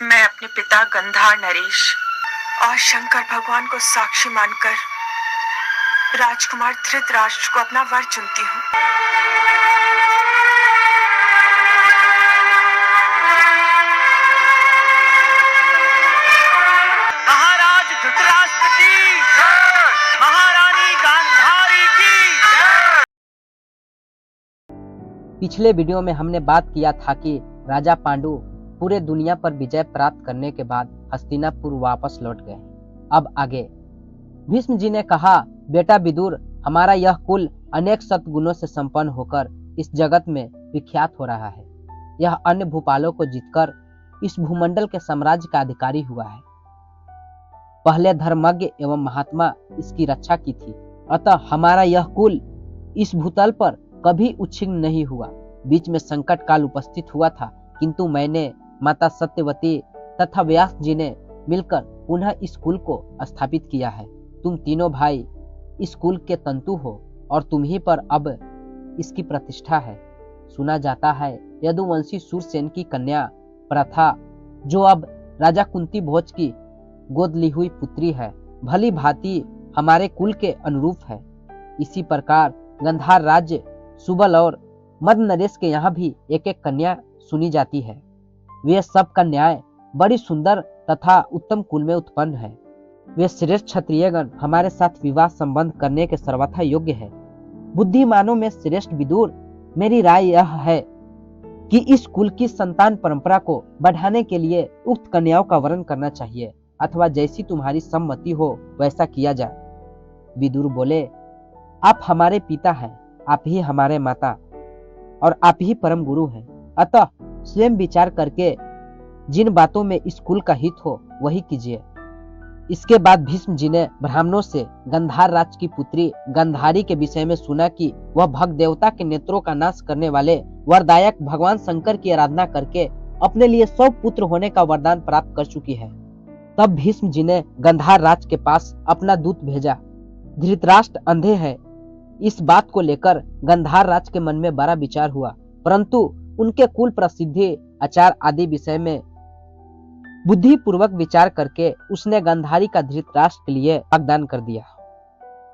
मैं अपने पिता गंधार नरेश और शंकर भगवान को साक्षी मानकर राजकुमार धृतराष्ट्र को अपना वर चुनती हूँ। महाराज धृतराष्ट्र की, महारानी गांधारी की। पिछले वीडियो में हमने बात किया था कि राजा पांडु पूरे दुनिया पर विजय प्राप्त करने के बाद हस्तिनापुर वापस लौट गए। अब आगे भीष्म जी ने कहा, बेटा विदुर, हमारा यह कुल अनेक सद्गुणों से संपन्न होकर इस जगत में विख्यात हो रहा है। यह अन्य भूपालों को जीतकर इस भूमंडल के साम्राज्य का अधिकारी हुआ है। पहले धर्मज्ञ एवं महात्मा इसकी रक्षा की थी, अतः हमारा यह कुल इस भूतल पर कभी उच्छिन्न नहीं हुआ। बीच में संकट काल उपस्थित हुआ था, किंतु मैंने, माता सत्यवती तथा व्यास जी ने मिलकर पुनः इस कुल को स्थापित किया है। तुम तीनों भाई इस कुल के तंतु हो और तुम ही पर अब इसकी प्रतिष्ठा है। सुना जाता है यदुवंशी सूरसेन की कन्या प्रथा, जो अब राजा कुंती भोज की गोद ली हुई पुत्री है, भली भांति हमारे कुल के अनुरूप है। इसी प्रकार गंधार राज्य सुबल और मद नरेश के यहाँ भी एक एक कन्या सुनी जाती है। वे सब कन्याएं बड़ी सुंदर तथा उत्तम कुल में उत्पन्न है। वे श्रेष्ठ क्षत्रियगण हमारे साथ विवाह संबंध करने के सर्वथा योग्य है। बुद्धिमानों में श्रेष्ठ विदुर, मेरी राय यह है कि इस कुल की संतान परंपरा को बढ़ाने के लिए उक्त कन्याओं का वरण करना चाहिए, अथवा जैसी तुम्हारी सम्मति हो वैसा किया जाए। विदुर बोले, आप हमारे पिता हैं, आप ही हमारे माता और आप ही परम गुरु हैं, अतः स्वयं विचार करके जिन बातों में इस कुल का हित हो वही कीजिए। इसके बाद भीष्म जी ने ब्राह्मणों से गंधार राज की पुत्री गंधारी के विषय में सुना कि वह भग देवता के नेत्रों का नाश करने वाले वरदायक भगवान शंकर की आराधना करके अपने लिए 100 पुत्र होने का वरदान प्राप्त कर चुकी है। तब भीष्म जी ने गंधार राज के पास अपना दूत भेजा। धृतराष्ट्र अंधे हैं, इस बात को लेकर गंधार राज के मन में बड़ा विचार हुआ, परंतु उनके कुल प्रसिद्धि, आचार आदि विषय में बुद्धि पूर्वक विचार करके उसने गंधारी का धृतराष्ट्र के लिए वाग्दान कर दिया।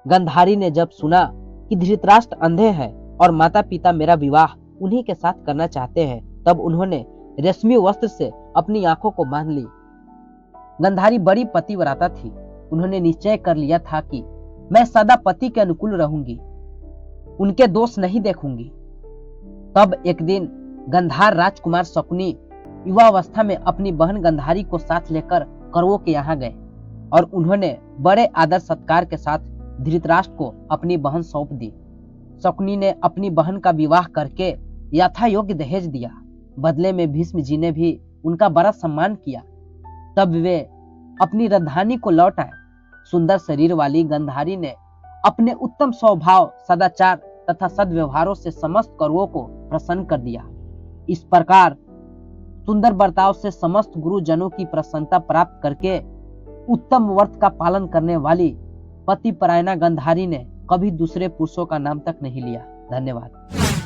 गंधारी ने जब सुना कि धृतराष्ट्र अंधे हैं और माता पिता मेरा विवाह उन्हीं के साथ करना चाहते हैं, तब उन्होंने रेशमी वस्त्र से अपनी आंखों को बांध ली। गंधारी बड़ी पतिव्रता थी। उन्होंने निश्चय कर लिया था कि मैं सदा पति के अनुकूल रहूंगी, उनके दोष नहीं देखूंगी। तब एक दिन गंधार राजकुमार शकुनी युवावस्था में अपनी बहन गंधारी को साथ लेकर कौरवों के यहाँ गए और उन्होंने बड़े आदर सत्कार के साथ धृतराष्ट्र को अपनी बहन सौंप दी। शकुनी ने अपनी बहन का विवाह करके यथा योग्य दहेज दिया। बदले में भीष्म जी ने भी उनका बड़ा सम्मान किया। तब वे अपनी राजधानी को लौट आए। सुंदर शरीर वाली गंधारी ने अपने उत्तम स्वभाव, सदाचार तथा सद्व्यवहारों से समस्त कौरवों को प्रसन्न कर दिया। इस प्रकार सुंदर बर्ताव से समस्त गुरुजनों की प्रसन्नता प्राप्त करके उत्तम व्रत का पालन करने वाली पतिपरायणा गंधारी ने कभी दूसरे पुरुषों का नाम तक नहीं लिया। धन्यवाद।